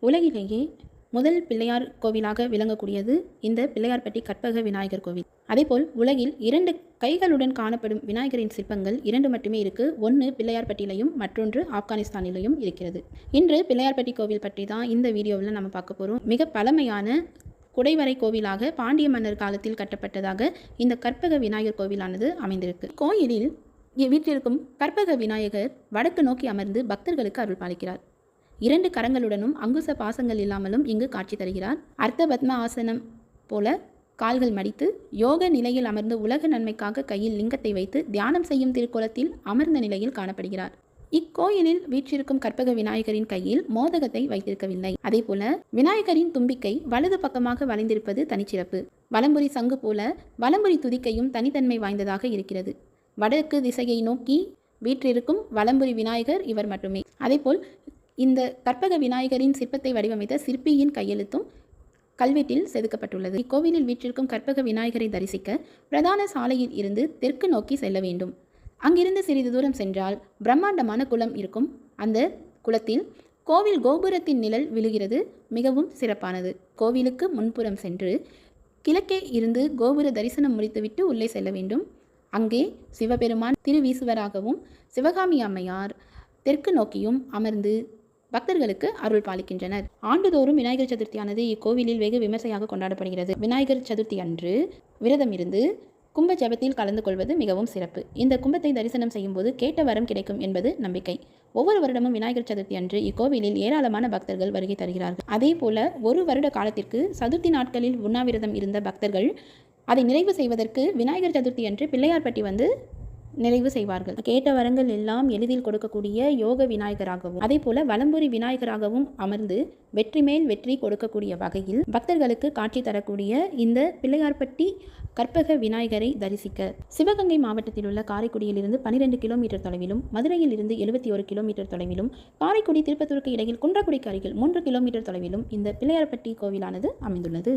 உலகிலேயே முதல் பிள்ளையார் கோவிலாக விளங்கக்கூடியது இந்த பிள்ளையார்பட்டி கற்பக விநாயகர் கோவில். அதேபோல் உலகில் 2 கைகளுடன் காணப்படும் விநாயகரின் சிற்பங்கள் 2 மட்டுமே இருக்கு. ஒன்று பிள்ளையார்பட்டியிலையும் மற்றொன்று ஆப்கானிஸ்தானிலையும் இருக்கிறது. இன்று பிள்ளையார்பட்டி கோவில் பற்றி தான் இந்த வீடியோவில் நம்ம பார்க்க போகிறோம். மிக பழமையான குடைவரை கோவிலாக பாண்டிய மன்னர் காலத்தில் கட்டப்பட்டதாக இந்த கற்பக விநாயகர் கோவிலானது அமைந்திருக்கு. கோயிலில் வீற்றிருக்கும் கற்பக விநாயகர் வடக்கு நோக்கி அமர்ந்து பக்தர்களுக்கு அருள் பாலிக்கிறார். 2 கரங்களுடனும் அங்குச பாசங்கள் இல்லாமலும் இங்கு காட்சி தருகிறார். அர்த்த பத்ம ஆசனம் போல கால்கள் மடித்து யோக நிலையில் அமர்ந்து உலக நன்மைக்காக கையில் லிங்கத்தை வைத்து தியானம் செய்யும் திருக்கோலத்தில் அமர்ந்த நிலையில் காணப்படுகிறார். இக்கோயிலில் வீற்றிருக்கும் கற்பக விநாயகரின் கையில் மோதகத்தை வைத்திருக்கவில்லை. அதேபோல விநாயகரின் தும்பிக்கை வலது பக்கமாக வளைந்திருப்பது தனிச்சிறப்பு. வலம்புரி சங்கு போல வலம்புரி துதிக்கையும் தனித்தன்மை வாய்ந்ததாக இருக்கிறது. வடக்கு திசையை நோக்கி வீற்றிருக்கும் வலம்புரி விநாயகர் இவர் மட்டுமே. அதேபோல் இந்த கற்பக விநாயகரின் சிற்பத்தை வடிவமைத்த சிற்பியின் கையெழுத்தும் கல்வெட்டில் செதுக்கப்பட்டுள்ளது. இக்கோவிலில் வீற்றிருக்கும் கற்பக விநாயகரை தரிசிக்க பிரதான சாலையில் இருந்து தெற்கு நோக்கி செல்ல வேண்டும். அங்கிருந்து சிறிது தூரம் சென்றால் பிரம்மாண்டமான குளம் இருக்கும். அந்த குளத்தில் கோவில் கோபுரத்தின் நிழல் விழுகிறது. மிகவும் சிறப்பானது. கோவிலுக்கு முன்புறம் சென்று கிழக்கே இருந்து கோபுர தரிசனம் முடித்துவிட்டு உள்ளே செல்ல வேண்டும். அங்கே சிவபெருமான் திருவீசுவராகவும் சிவகாமி அம்மையார் தெற்கு நோக்கியும் அமர்ந்து பக்தர்களுக்கு அருள் பாலிக்கின்றனர். ஆண்டுதோறும் விநாயகர் சதுர்த்தியானது இக்கோவிலில் வெகு விமர்சையாக கொண்டாடப்படுகிறது. விநாயகர் சதுர்த்தி அன்று விரதம் இருந்து கும்ப ஜபத்தில் கலந்து கொள்வது மிகவும் சிறப்பு. இந்த கும்பத்தை தரிசனம் செய்யும் போது கேட்ட வரம் கிடைக்கும் என்பது நம்பிக்கை. ஒவ்வொரு வருடமும் விநாயகர் சதுர்த்தி அன்று இக்கோவிலில் ஏராளமான பக்தர்கள் வருகை தருகிறார்கள். அதே போல ஒரு வருட காலத்திற்கு சதுர்த்தி நாட்களில் உண்ணாவிரதம் இருந்த பக்தர்கள் அதை நிறைவு செய்வதற்கு விநாயகர் சதுர்த்தி அன்று பிள்ளையார்பட்டி வந்து நிறைவு செய்வார்கள். கேட்ட வரங்கள் எல்லாம் எளிதில் கொடுக்கக்கூடிய யோக விநாயகராகவும் அதே போல வலம்புரி விநாயகராகவும் அமர்ந்து வெற்றி மேல் வெற்றி கொடுக்கக்கூடிய வகையில் பக்தர்களுக்கு காட்சி தரக்கூடிய இந்த பிள்ளையார்பட்டி கற்பக விநாயகரை தரிசிக்க சிவகங்கை மாவட்டத்தில் உள்ள காரைக்குடியிலிருந்து 12 கிலோமீட்டர் தொலைவிலும், மதுரையில் இருந்து 71 கிலோமீட்டர் தொலைவிலும், காரைக்குடி திருப்பத்தூருக்கு இடையில் குன்றக்குடிக்கு அருகில் 3 கிலோமீட்டர் தொலைவிலும் இந்த பிள்ளையார்பட்டி கோவிலானது அமைந்துள்ளது.